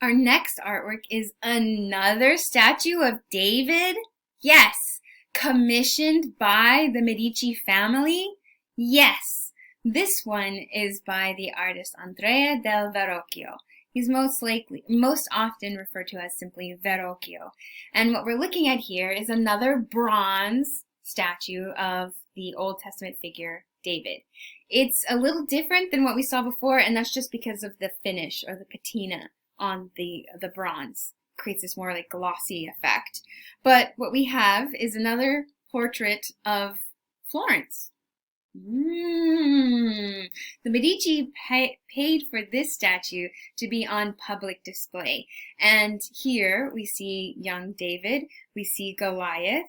Our next artwork is another statue of David. Yes, commissioned by the Medici family. Yes, this one is by the artist Andrea del Verrocchio. He's most often referred to as simply Verrocchio. And what we're looking at here is another bronze statue of the Old Testament figure David. It's a little different than what we saw before, and that's just because of the finish or the patina on the bronze. Creates this more like glossy effect. But what we have is another portrait of Florence. The Medici paid for this statue to be on public display. And here we see young David, we see Goliath,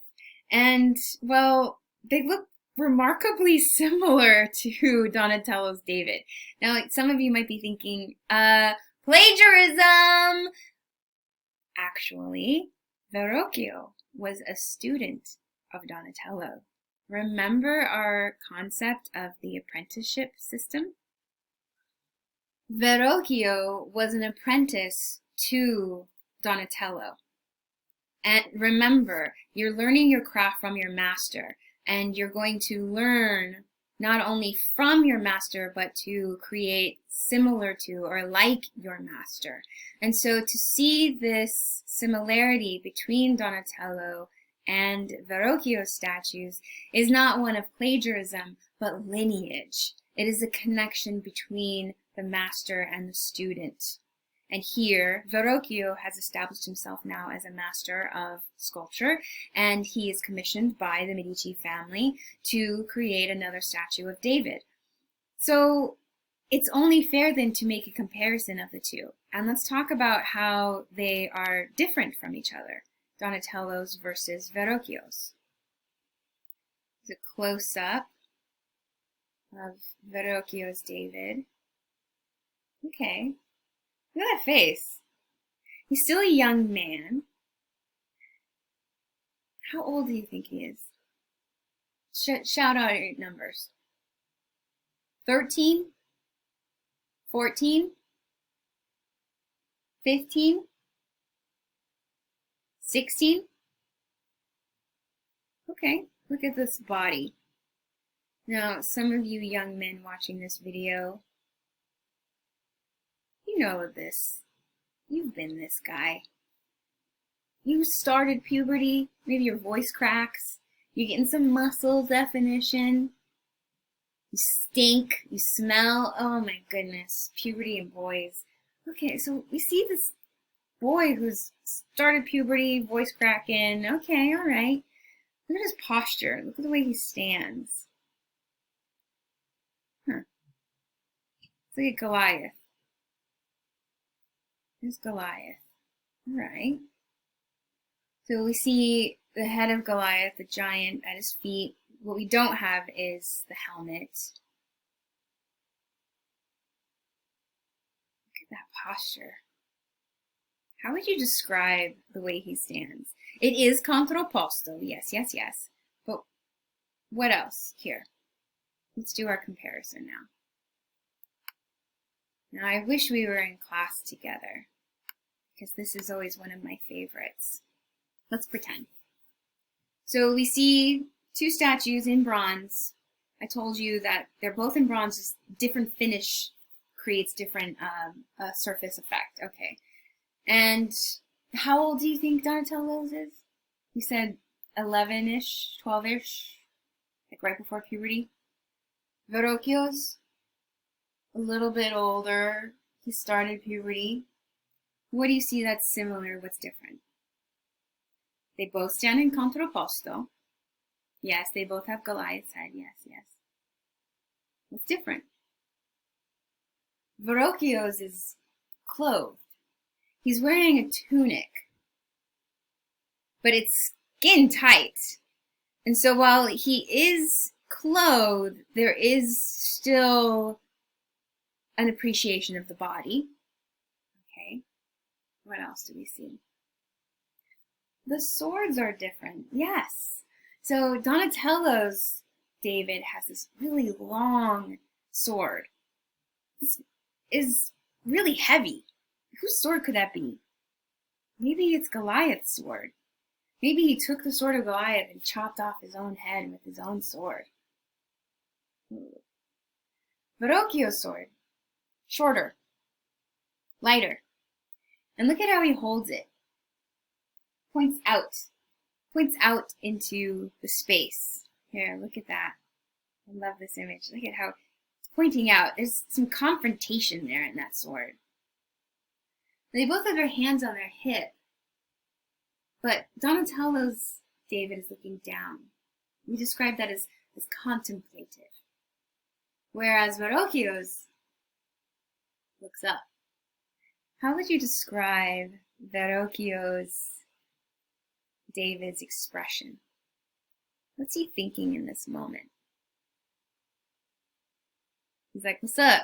and well, they look remarkably similar to Donatello's David. Now, some of you might be thinking, plagiarism! Actually, Verrocchio was a student of Donatello. Remember our concept of the apprenticeship system? Verrocchio was an apprentice to Donatello. And remember, you're learning your craft from your master, and you're going to learn not only from your master, but to create similar to or like your master. And so to see this similarity between Donatello and Verrocchio's statues is not one of plagiarism, but lineage. It is a connection between the master and the student. And here, Verrocchio has established himself now as a master of sculpture, and he is commissioned by the Medici family to create another statue of David. So it's only fair then to make a comparison of the two. And let's talk about how they are different from each other. Donatello's versus Verrocchio's. It's a close-up of Verrocchio's David. Okay. Look at that face. He's still a young man. How old do you think he is? Shout out your numbers. 13? 14? 15? 16? Okay, look at this body. Now, some of you young men watching this video, you know this. You've been this guy. You started puberty, maybe your voice cracks, you're getting some muscle definition, you stink, you smell, oh my goodness, puberty and boys. Okay, so we see this boy who's started puberty, voice cracking, okay, alright. Look at his posture, look at the way he stands. Huh. Let's look at Goliath. There's Goliath. Alright. So we see the head of Goliath, the giant, at his feet. What we don't have is the helmet. Look at that posture. How would you describe the way he stands? It is contrapposto, yes, yes, yes. But what else? Here. Let's do our comparison now. Now, I wish we were in class together, because this is always one of my favorites. Let's pretend. So we see two statues in bronze. I told you that they're both in bronze. Different finish creates different surface effect. Okay. And how old do you think Donatello's is? You said 11-ish, 12-ish, like right before puberty. Verrocchio's a little bit older. He started puberty. What do you see that's similar? What's different? They both stand in contrapposto. Yes, they both have Goliath's head. Yes, yes. What's different? Verrocchio's is clothed. He's wearing a tunic, but it's skin tight. And so while he is clothed, there is still an appreciation of the body. Okay. What else do we see? The swords are different. Yes. So Donatello's David has this really long sword. This is really heavy. Whose sword could that be? Maybe it's Goliath's sword. Maybe he took the sword of Goliath and chopped off his own head with his own sword. Verrocchio's sword. Shorter. Lighter. And look at how he holds it. Points out. Points out into the space. Here, look at that. I love this image. Look at how it's pointing out. There's some confrontation there in that sword. They both have their hands on their hip. But Donatello's David is looking down. We describe that as contemplative. Whereas Verrocchio's looks up. How would you describe Verrocchio's David's expression? What's he thinking in this moment? He's like, what's up?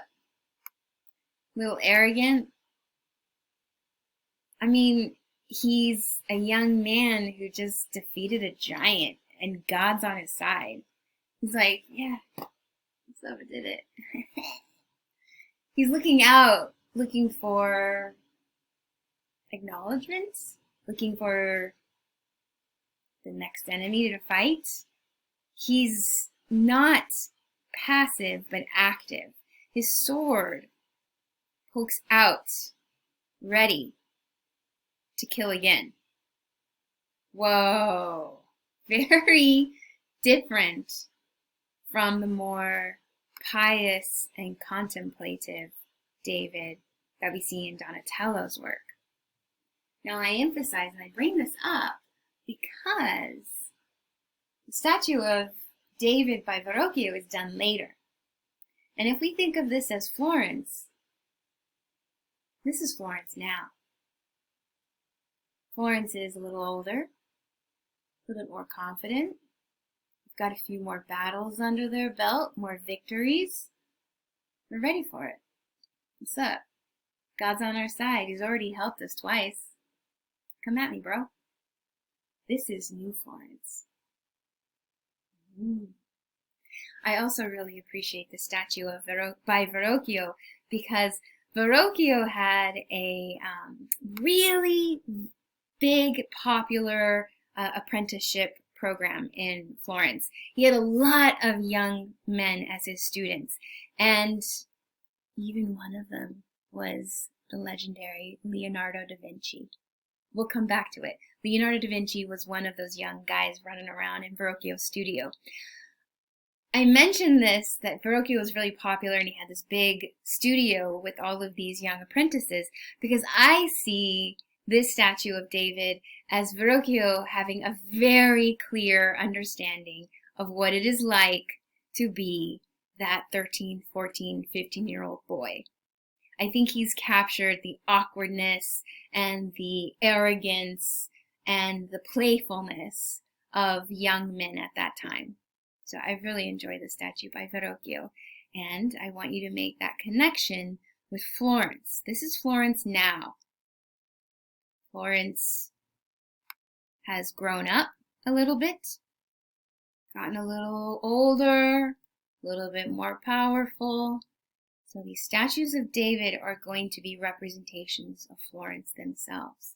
A little arrogant. I mean, he's a young man who just defeated a giant and God's on his side. He's like, yeah, what's up? I did it. He's looking out, looking for acknowledgments, looking for the next enemy to fight. He's not passive, but active. His sword pokes out, ready to kill again. Whoa. Very different from the more pious and contemplative David that we see in Donatello's work. Now I emphasize and I bring this up because the statue of David by Verrocchio is done later. And if we think of this as Florence, this is Florence now. Florence is a little older, a little bit more confident. They've got a few more battles under their belt, more victories. We're ready for it. What's up? God's on our side. He's already helped us twice. Come at me, bro. This is New Florence. I also really appreciate the statue of by Verrocchio because Verrocchio had a really big, popular apprenticeship program in Florence. He had a lot of young men as his students, and even one of them was the legendary Leonardo da Vinci. We'll come back to it. Leonardo da Vinci was one of those young guys running around in Verrocchio's studio. I mentioned this, that Verrocchio was really popular and he had this big studio with all of these young apprentices, because I see this statue of David as Verrocchio having a very clear understanding of what it is like to be that 13, 14, 15-year-old boy. I think he's captured the awkwardness and the arrogance and the playfulness of young men at that time. So I really enjoy the statue by Verrocchio, and I want you to make that connection with Florence. This is Florence now. Florence has grown up a little bit, gotten a little older, a little bit more powerful. So these statues of David are going to be representations of Florence themselves.